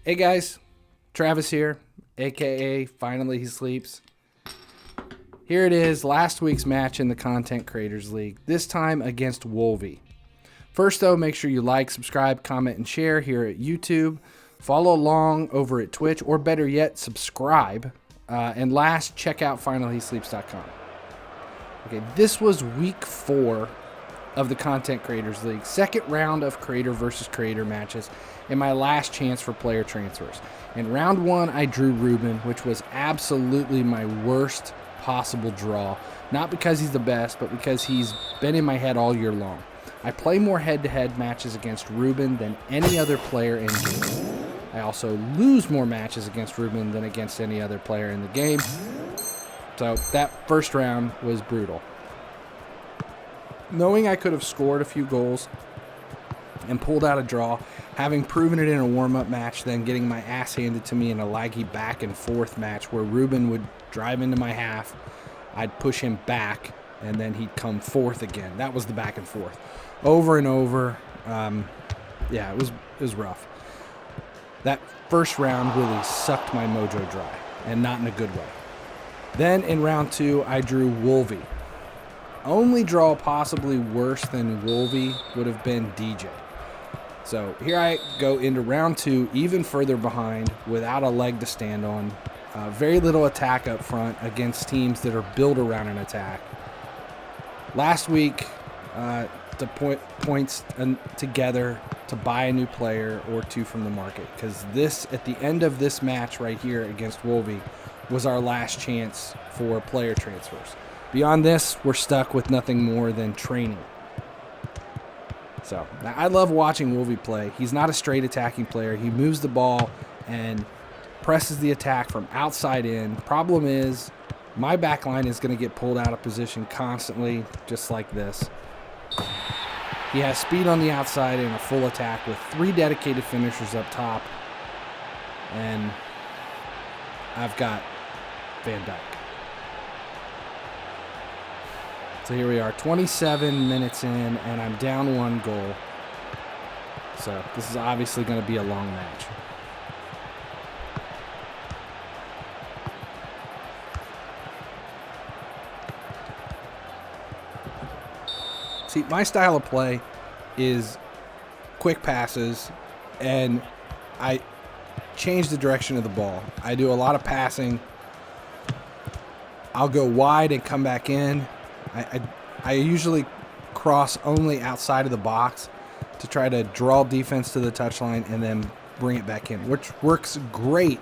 Hey guys, Travis here, aka Finally He Sleeps. Here it is, last week's match in the Content Creators League, this time against Wolvie. First though, make sure you like, subscribe, comment, and share here at YouTube. Follow along over at Twitch, or better yet, subscribe. And last, check out finalhesleeps.com. Okay, this was week 4 of the Content Creators League, second round of creator versus creator matches, and my last chance for player transfers. In round 1, I drew Ruben, which was absolutely my worst possible draw. Not because he's the best, but because he's been in my head all year long. I play more head-to-head matches against Ruben than any other player in the game. I also lose more matches against Ruben than against any other player in the game. So that first round was brutal. Knowing I could have scored a few goals and pulled out a draw, having proven it in a warm-up match, then getting my ass handed to me in a laggy back and forth match where Ruben would drive into my half, I'd push him back, and then he'd come forth again. That was the back and forth. Over and over. Yeah, it was rough. That first round really sucked my mojo dry, and not in a good way. Then in round 2, I drew Wolvie. Only draw possibly worse than Wolvie would have been DJ. So here I go into round 2, even further behind, without a leg to stand on. Very little attack up front against teams that are built around an attack. Last week, to points together to buy a new player or two from the market, because this, at the end of this match right here against Wolvie, was our last chance for player transfers. Beyond this, we're stuck with nothing more than training. So, I love watching Wolvie play. He's not a straight attacking player. He moves the ball and presses the attack from outside in. Problem is, my back line is going to get pulled out of position constantly, just like this. He has speed on the outside and a full attack with 3 dedicated finishers up top. And I've got Van Dijk. So here we are, 27 minutes in, and I'm down 1 goal. So this is obviously going to be a long match. See, my style of play is quick passes, and I change the direction of the ball. I do a lot of passing. I'll go wide and come back in. I usually cross only outside of the box to try to draw defense to the touchline and then bring it back in, which works great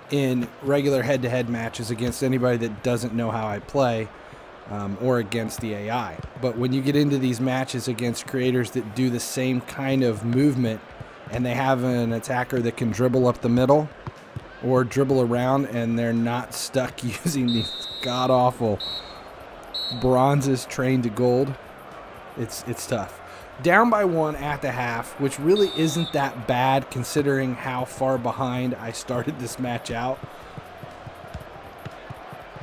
in regular head-to-head matches against anybody that doesn't know how I play, or against the AI. But when you get into these matches against creators that do the same kind of movement and they have an attacker that can dribble up the middle or dribble around and they're not stuck using these god-awful bronzes trained to gold, it's tough. Down by 1 at the half, which really isn't that bad considering how far behind I started this match out.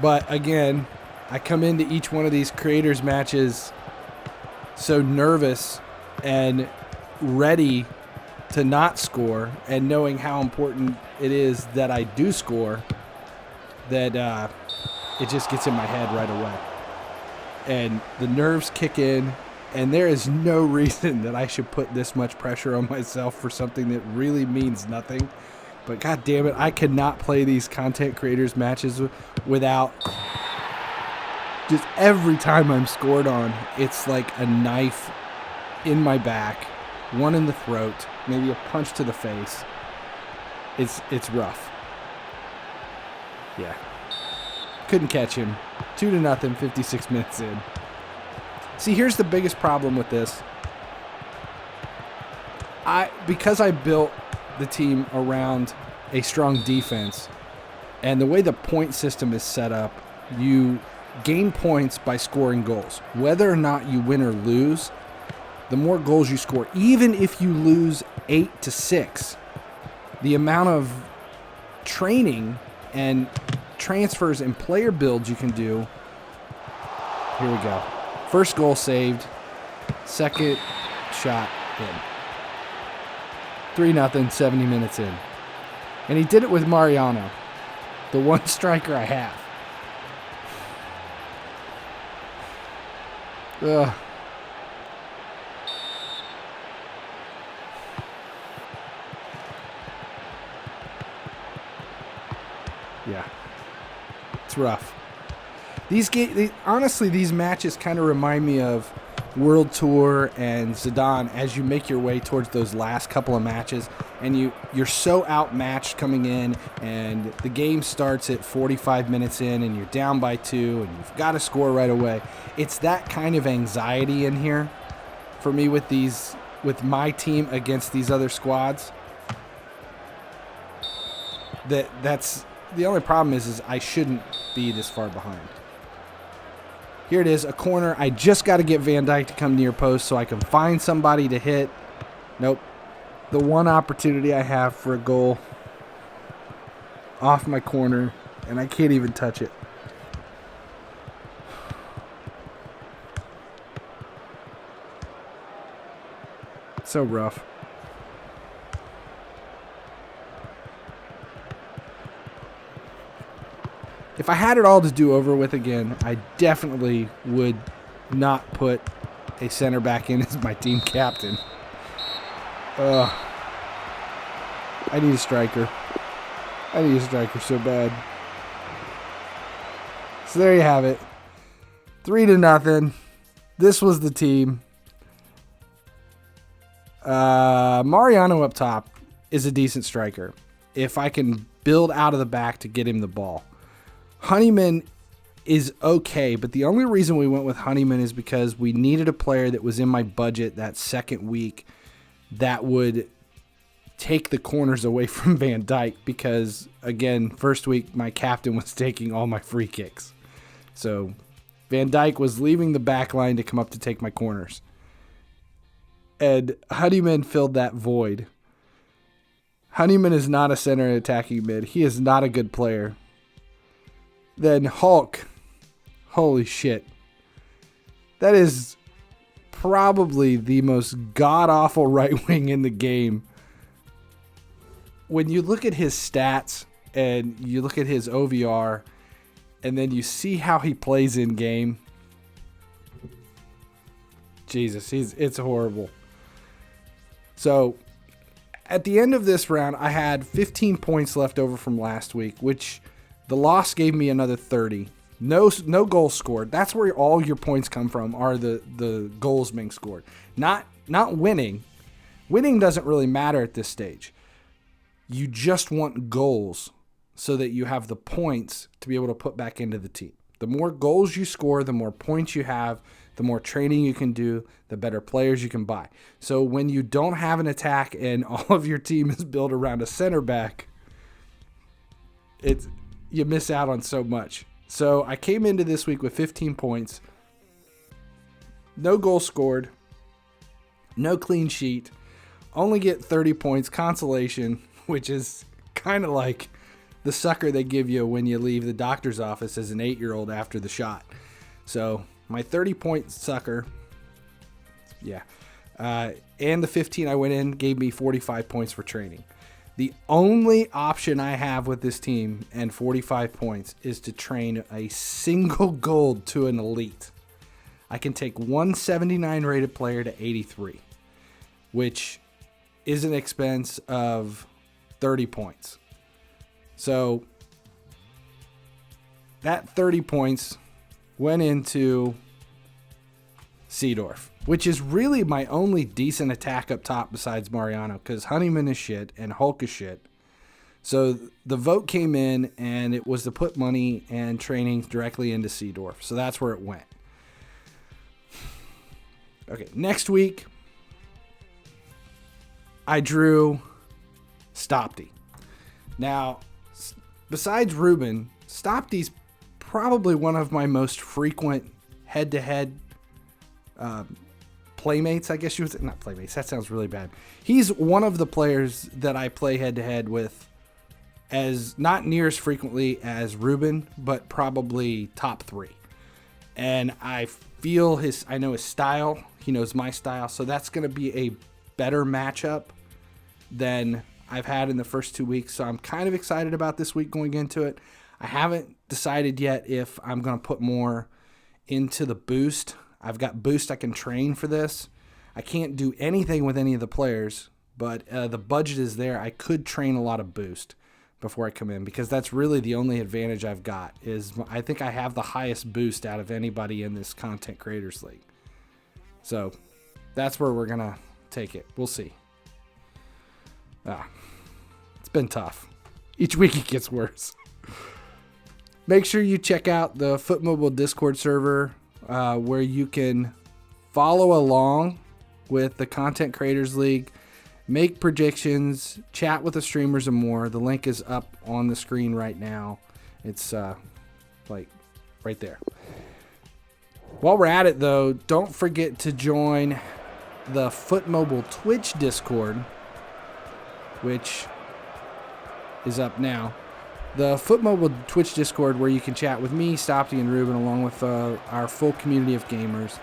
But again, I come into each one of these creators matches so nervous and ready to not score, and knowing how important it is that I do score, that it just gets in my head right away. And the nerves kick in, and there is no reason that I should put this much pressure on myself for something that really means nothing. But god damn it, I cannot play these content creators matches without just every time I'm scored on, it's like a knife in my back, one in the throat, maybe a punch to the face. It's rough. Yeah. Couldn't catch him. 2-0, 56 minutes in. See, here's the biggest problem with this. Because I built the team around a strong defense, and the way the point system is set up, you gain points by scoring goals. Whether or not you win or lose, the more goals you score, even if you lose 8-6, the amount of training and transfers and player builds you can do. Here we go. First goal saved. Second shot in. 3-0, 70 minutes in. And he did it with Mariano, the one striker I have. Ugh. Yeah. It's rough. Honestly, these matches kind of remind me of World Tour and ZIDANE as you make your way towards those last couple of matches, and you're so outmatched coming in, and the game starts at 45 minutes in, and you're down by 2, and you've got to score right away. It's that kind of anxiety in here for me with my team against these other squads. That's the only problem is I shouldn't be this far behind. Here it is, a corner. I just got to get Van Dijk to come near post so I can find somebody to hit. Nope. The one opportunity I have for a goal off my corner, and I can't even touch it. So rough. If I had it all to do over with again, I definitely would not put a center back in as my team captain. I need a striker. I need a striker so bad. So there you have it. 3-0. This was the team. Mariano up top is a decent striker if I can build out of the back to get him the ball. Honeyman is okay, but the only reason we went with Honeyman is because we needed a player that was in my budget that second week that would take the corners away from Van Dijk because, again, first week my captain was taking all my free kicks. So Van Dijk was leaving the back line to come up to take my corners. And Honeyman filled that void. Honeyman is not a center attacking mid. He is not a good player. Then Hulk. Holy shit. That is probably the most god-awful right wing in the game. When you look at his stats and you look at his OVR and then you see how he plays in game, Jesus, it's horrible. So at the end of this round, I had 15 points left over from last week, which the loss gave me another 30. No goals scored. That's where all your points come from, are the goals being scored. Not winning. Winning doesn't really matter at this stage. You just want goals so that you have the points to be able to put back into the team. The more goals you score, the more points you have, the more training you can do, the better players you can buy. So when you don't have an attack and all of your team is built around a center back, you miss out on so much. So I came into this week with 15 points, no goals scored, no clean sheet, only get 30 points, consolation, which is kind of like the sucker they give you when you leave the doctor's office as an 8-year-old after the shot. So my 30-point sucker, yeah, and the 15 I went in gave me 45 points for training. The only option I have with this team and 45 points is to train a single gold to an elite. I can take 179 rated player to 83, which is an expense of 30 points. So that 30 points went into Seedorf, which is really my only decent attack up top besides Mariano, because Honeyman is shit and Hulk is shit. So the vote came in, and it was to put money and training directly into Seedorf. So that's where it went. Okay, next week, I drew Stopty. Now, besides Ruben, Stopty's probably one of my most frequent head-to-head playmates, I guess you would say. Not playmates, that sounds really bad. He's one of the players that I play head-to-head with, as not near as frequently as Ruben, but probably top 3. And I know his style. He knows my style. So that's going to be a better matchup than I've had in the first 2 weeks. So I'm kind of excited about this week going into it. I haven't decided yet if I'm going to put more into the boost. I've got boost I can train for this. I can't do anything with any of the players, but the budget is there. I could train a lot of boost before I come in, because that's really the only advantage I've got. Is I think I have the highest boost out of anybody in this Content Creators League. So that's where we're going to take it. We'll see. It's been tough. Each week it gets worse. Make sure you check out the FIFA Mobile Discord server where you can follow along with the Content Creators League, make predictions, chat with the streamers and more. The link is up on the screen right now. It's like right there. While we're at it, though, don't forget to join the FIFA Mobile Twitch Discord, which is up now. The FIFA Mobile Twitch Discord, where you can chat with me, Stopty, and Ruben, along with our full community of gamers.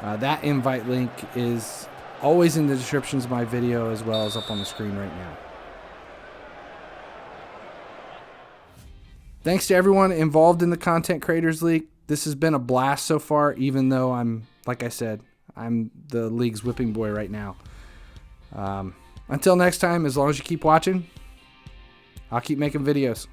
That invite link is always in the descriptions of my video, as well as up on the screen right now. Thanks to everyone involved in the Content Creators League. This has been a blast so far, even though like I said, I'm the league's whipping boy right now. Until next time, as long as you keep watching, I'll keep making videos.